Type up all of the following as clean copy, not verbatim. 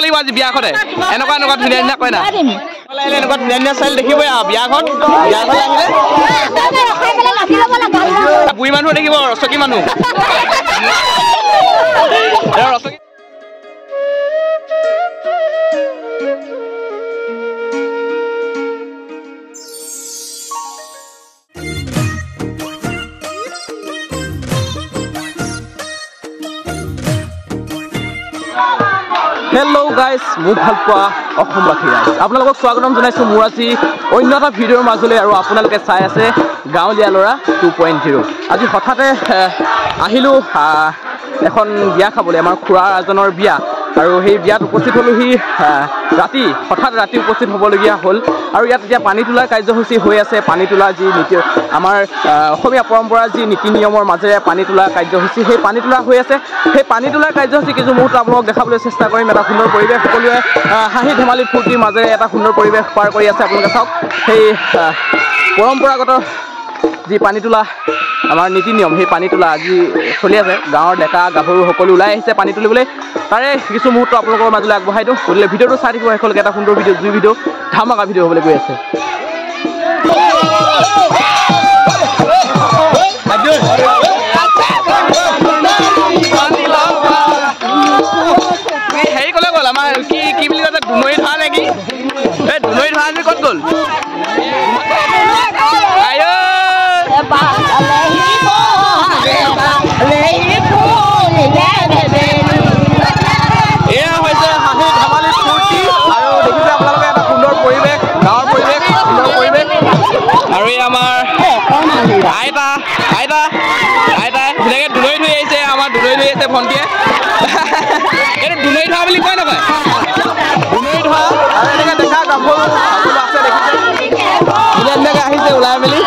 লাগিব আজি বিয়াখনে এনেকুৱা এনেকুৱা ধুনীয়া ধুনীয়া কয় না আহিলে এনেকুৱা ধুনীয়া ধুনীয়া চাইল দেখিবই আৰু বিয়াখন আহিলে বুঢ়ী মানুহ দেখিব ৰচকী মানুহ ৰচকী हेलो गाइस मुख ভাল পোৱা অসমবাসী গাইস আপোনালোকক স্বাগতম জনাইছো মোৰ আজি অন্য এটা ভিডিঅ'ৰ মাজলৈ আৰু আপোনালোকে চাই আছে গাঁৱলীয়া ল'ৰা 2.0 আজি হঠাতে আহিলো এখন বিয়া খাবলৈ আমাৰ খুৰা এজনৰ বিয়া আৰু সেই বিয়াত উপস্থিত হলোহি হঠাৎ ৰাতি উপস্থিত হ'বলগীয়া হ'ল আৰু ইয়াত এতিয়া পানী তোলা কাৰ্যসূচী হৈ আছে পানী তোলা যি নীতি আমাৰ অসমীয়া পৰম্পৰা যি নীতি নিয়মৰ মাজেৰে পানী তোলা কাৰ্যসূচী সেই পানী তোলা হৈ আছে সেই পানী তোলা কাৰ্যসূচী কিছু মুহূৰ্ত আপোনালোকক দেখাবলৈ চেষ্টা কৰিম এটা সুন্দৰ পৰিৱেশ সকলোৱে হাঁহি ধেমালি ফূৰ্তিৰ মাজেৰে এটা সুন্দৰ পৰিৱেশ পাৰ কৰি আছে আপোনালোকে চাওক সেই পৰম্পৰাগত যি পানী তোলা আমাৰ নীতি নিয়ম সেই পানী তোলা আজি চলি আছে গাঁৱৰ ডেকা গাভৰু সকলো ওলাই আহিছে পানী তুলিবলৈ তাৰে কিছু মুহূৰ্ত আপোনালোকৰ মাজলৈ আগবঢ়াই দিওঁ গতিকে ভিডিঅ'টো চাই থাকিব শেষলৈকে এটা সুন্দৰ ভিডিঅ' জুই ভিডিঅ' ধামাকা ভিডিঅ' হ'বলৈ গৈ আছে হেৰি ক'লে গ'ল আমাৰ কি বুলি কৈছে দুনৈ ধৰা নেকি এই দুনৈ ধৰা আমি ক'ত গ'ল এয়া হৈছে হাঁহি ধেমালি ফূৰ্তি আৰু দেখিছে আপোনালোকে এটা সুন্দৰ পৰিৱেশ গাঁৱৰ পৰিৱেশ সুন্দৰ পৰিৱেশ আৰু এই আমাৰ আইতাই ধুনীয়াকৈ দুনৈ ধুই আহিছে আমাৰ দুনৈ ধুই আহিছে ভণ্টিয়ে এইটো দুনৈ ধৰা বুলি কয় নকয় দুনৈ ধৰা আৰু এনেকৈ দেখা গাভৰু আছে দেখিছে ধুনীয়াকৈ আহিছে ওলাই মেলি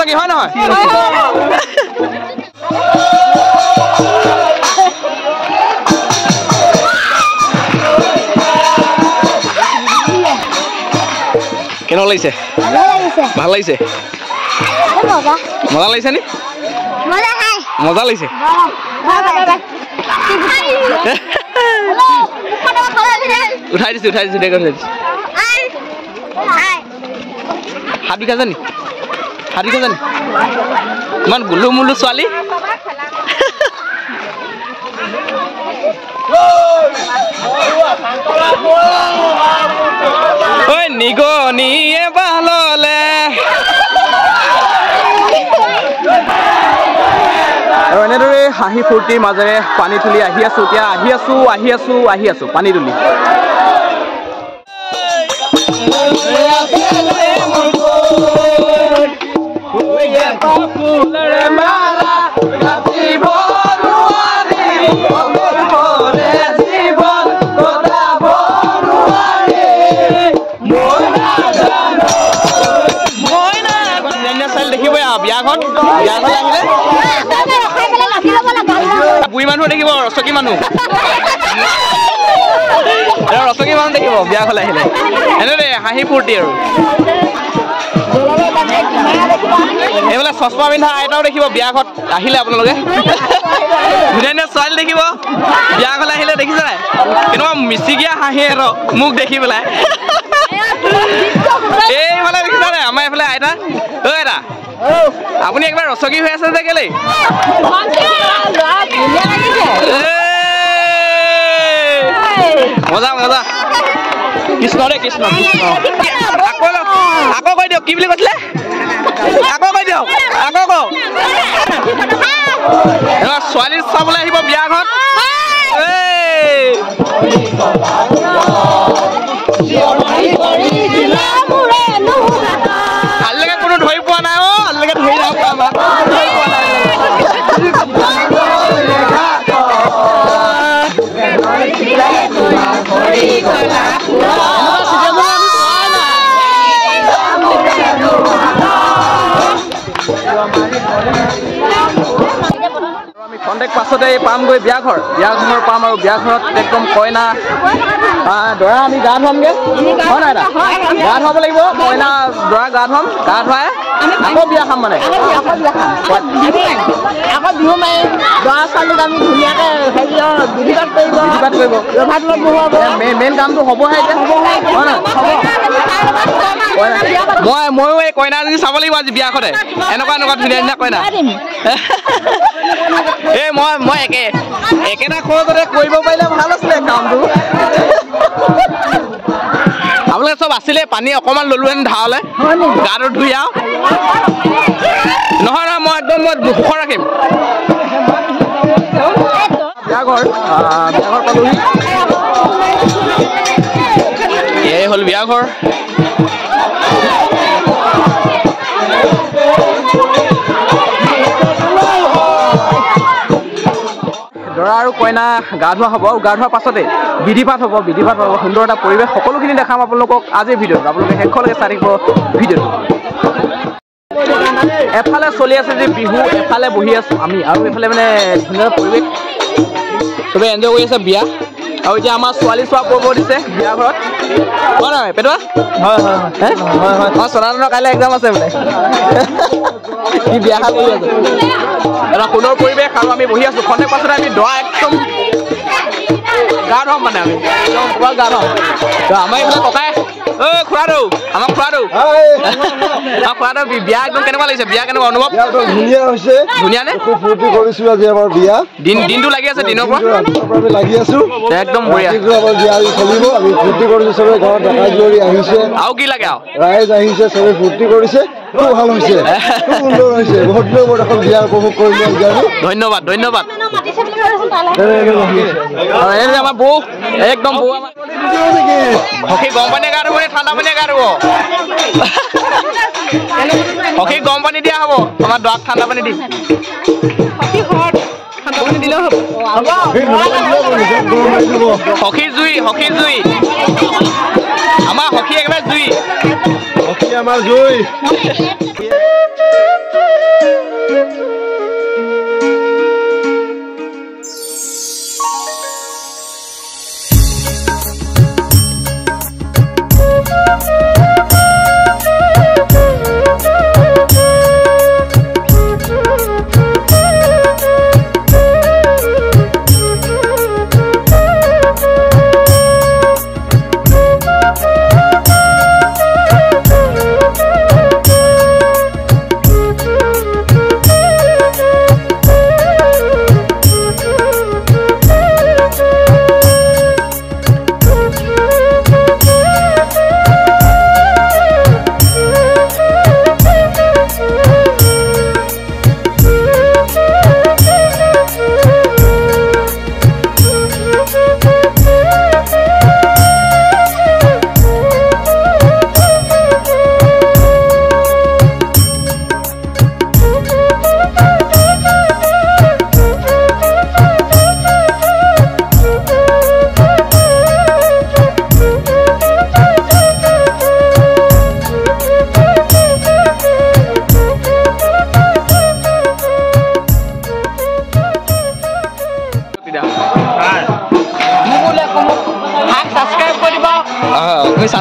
কি হয় নহয় কেনে লাগিছে ভাল লাগিছে মজা লাগিছে নি মজা লাগিছে উঠাই দিছো হাত বিষাইছে নি হাৰি কেজন ইমান গুলু মুলু ছোৱালী ঐ নিগনিয়ে বাললে আৰু এনেদৰে হাঁহি ফূৰ্তিৰ মাজেৰে পানী তুলি আহি আছো এতিয়া আহি আছো পানী তুলি দেখিব বিয়াখন আহিলে বুঢ়ী মানুহ দেখিব ৰচকী মানুহ দেখিব বিয়াখন আহিলে এনেদৰে হাঁহি ফূৰ্তি আৰু এইফালে চশমা পিন্ধা আইতাও দেখিব বিয়াখন আহিলে আপোনালোকে ধুনীয়া ছোৱালী দেখিব বিয়াখন আহিলে দেখিছে নাই কেনেকুৱা মিচিকীয়া হাঁহি আৰু মোক দেখি পেলাই এইফালে দেখিছা নাই আমাৰ এইফালে আইতা ঐ আইতা আপুনি একবাৰ ৰচকী হৈ আছে যে কেলে মজা মজা কৃষ্ণ দে কৃষ্ণ আকৌ কৈ দিয়ক কি বুলি কৈছিলে আকৌ কৈ দিয়ক আকৌ কওক ছোৱালী চাবলৈ আহিব বিয়াখন আজিলৈকে কোনো ধৰি পোৱা নাই আজিলৈকে ধৰি যাব আমি কণ্টেক্ট পাছতে পামগৈ বিয়াঘৰ পাম আৰু বিয়াঘৰত একদম কইনা দৰা আমি গা ধুৱামগে হয় নাই গা ধুৱাব লাগিব কইনা দৰা গা ধুৱাই আকৌ বিয়া খাম মানে আকৌ বিহু মাৰি দৰা ছোৱালীক আমি ধুনীয়াকে বিধিপাত কৰিব মেইন কামটো হ'বহে এতিয়া হয় নাই ময়ো এই কইনাজনী চাব লাগিব আজি বিয়াখনে এনেকুৱা ধুনীয়া কইনা এই মই একেটা খৰচতে কৰিব পাৰিলে ভাল আছিলে কামটো আপোনালোকে চব আছিলে পানী অকণমান ল'লোহেঁতেন ধাৰলে গাটো ধুই আৰু নহয় মই সুখৰ ৰাখিম বিয়াঘৰ পালোহি এয়াই হ'ল বিয়াঘৰ দৰা আৰু কইনা গা ধোৱা হ'ব আৰু গা ধোৱাৰ পাছতে বিধিপাত হ'ব সুন্দৰ এটা পৰিৱেশ সকলোখিনি দেখাম আপোনালোকক আজিৰ ভিডিঅ'ত আপোনালোকে শেষলৈকে চাই থাকিব ভিডিঅ'টো এফালে চলি আছে যে বিহু এফালে বহি আছো আমি আৰু এফালে মানে ধুনীয়া পৰিৱেশ চবে এনজয় কৰি আছে বিয়া আৰু এতিয়া আমাৰ ছোৱালী চোৱা পৰ্ব দিছে বিয়া ঘৰত হয় নহয় পেটুৱা হয় চনাতনৰ কাইলৈ এক্সাম আছে বোলে কি বিয়া খাই কৰি আছে এটা সুন্দৰ পৰিৱেশ আৰু আমি বহি আছো খন্তেক পাছতে আমি দৰা একদম গা ধুৱাম মানে আমি গা ধুৱাম আমাৰ এইফালে ককাই খুৰাদেউ আমাৰ খুৰাদেউ বিয়া একদম কেনেকুৱা লাগিছে বিয়া কেনেকুৱা অনুভৱ ধুনীয়া হৈছে ধুনীয়া নে খুব ফূৰ্তি কৰিছো আজি আমাৰ বিয়া দিনটো লাগি আছে দিনৰ পৰা আমি লাগি আছো একদম বঢ়িয়া আমাৰ বিয়া চলিব আমি ফূৰ্তি কৰিছো চবে ঘৰত ডেকা জীয়ৰী আহিছে আৰু কি লাগে ৰাইজ আহিছে চবে ফূৰ্তি কৰিছে খুব ভাল হৈছে খুব সুন্দৰ হৈছে বহুত দিনৰ মূৰত এখন বিয়া উপভোগ কৰিলো ধন্যবাদ আমাৰ বৌ একদম বৌ হকী গৰম পানী গা ধুব ঠাণ্ডা পানীয়ে গা ধুব হকী গৰম পানী দিয়া হ'ব আমাৰ দৰাক ঠাণ্ডা পানী দিম হকী জুই আমাৰ হকী একেবাৰে জুই আমাৰ জুই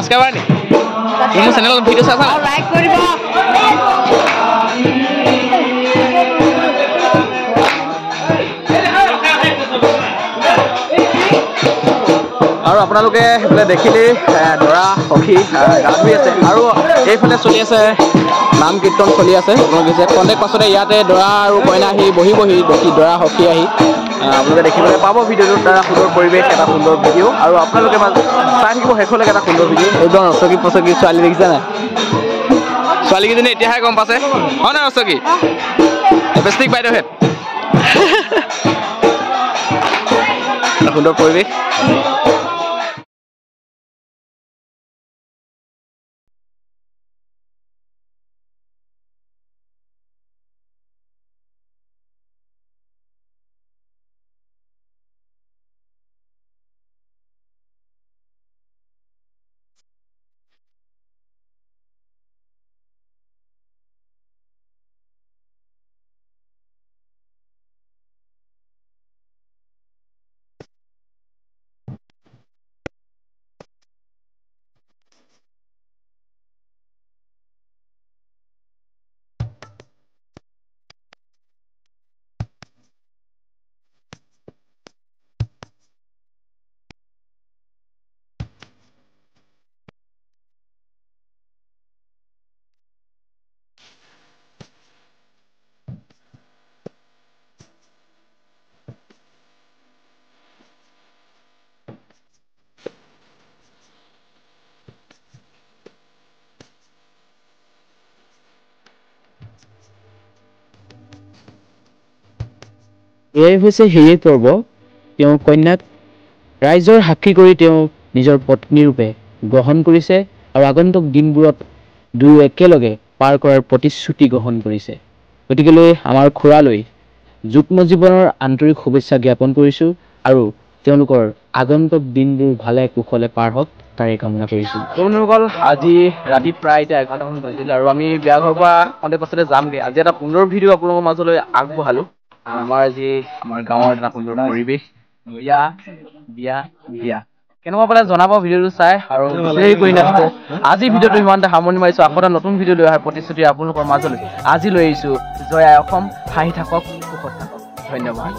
ছাবস্ক্ৰাইবাৰ নি মোৰ চেনেলত ভিডিঅ' চাইছা লাইক কৰিব আৰু আপোনালোকে সেইফালে দেখিলেই দৰা সখী গা ধুই আছে আৰু এইফালে চলি আছে নাম কীৰ্তন চলি আছে আপোনালোকে কণ্টেক্ট পাছতে ইয়াতে দৰা আৰু কইনা আহি বহি দেখি দৰা সখী আহি আপোনালোকে দেখিবলৈ পাব ভিডিঅ'টোত এটা সুন্দৰ পৰিৱেশ এটা সুন্দৰ ভিডিঅ' আৰু আপোনালোকে চাই থাকিব শেষলৈকে এটা সুন্দৰ ভিডিঅ' একদম ৰচকী পচকী ছোৱালী দেখিছে নাই ছোৱালীকেইজনী এতিয়াহে গম পাইছে হয় নাই ৰচকী লিপষ্টিক বাইদেউহেঁত এটা সুন্দৰ পৰিৱেশ এয়াই হৈছে সেই পৰ্ব তেওঁ কন্যাক ৰাইজৰ সাক্ষী কৰি তেওঁ নিজৰ পত্নী ৰূপে গ্ৰহণ কৰিছে আৰু আগন্তুক দিনবোৰত দুয়ো একেলগে পাৰ কৰাৰ প্ৰতিশ্ৰুতি গ্ৰহণ কৰিছে গতিকেলৈ আমাৰ খুৰালৈ যুগ্ম জীৱনৰ আন্তৰিক শুভেচ্ছা জ্ঞাপন কৰিছোঁ আৰু তেওঁলোকৰ আগন্তুক দিনবোৰ ভালে কুশলে পাৰ হওক তাৰে কামনা কৰিছোঁ বন্ধুসকল আজি ৰাতি প্ৰায় এতিয়া 11টামান বাজিল আৰু আমি বিয়া ঘৰৰ পৰা কণ্টেক্ট পাছতে যামগৈ আজি এটা সুন্দৰ ভিডিঅ' আপোনালোকৰ মাজলৈ আগবঢ়ালোঁ আমাৰ গাঁৱৰ এটা সুন্দৰ পৰিৱেশ বিয়া কেনেকুৱা পালে জনাব ভিডিঅ'টো চাই আৰু আজি ভিডিঅ'টো ইমানতে সামৰণি মাৰিছোঁ আকৌ এটা নতুন ভিডিঅ' লৈ অহাৰ প্ৰতিশ্ৰুতি আপোনালোকৰ মাজলৈ আজি লৈ আহিছোঁ জয় আই অসম হাঁহি থাকক সুখত থাকক ধন্যবাদ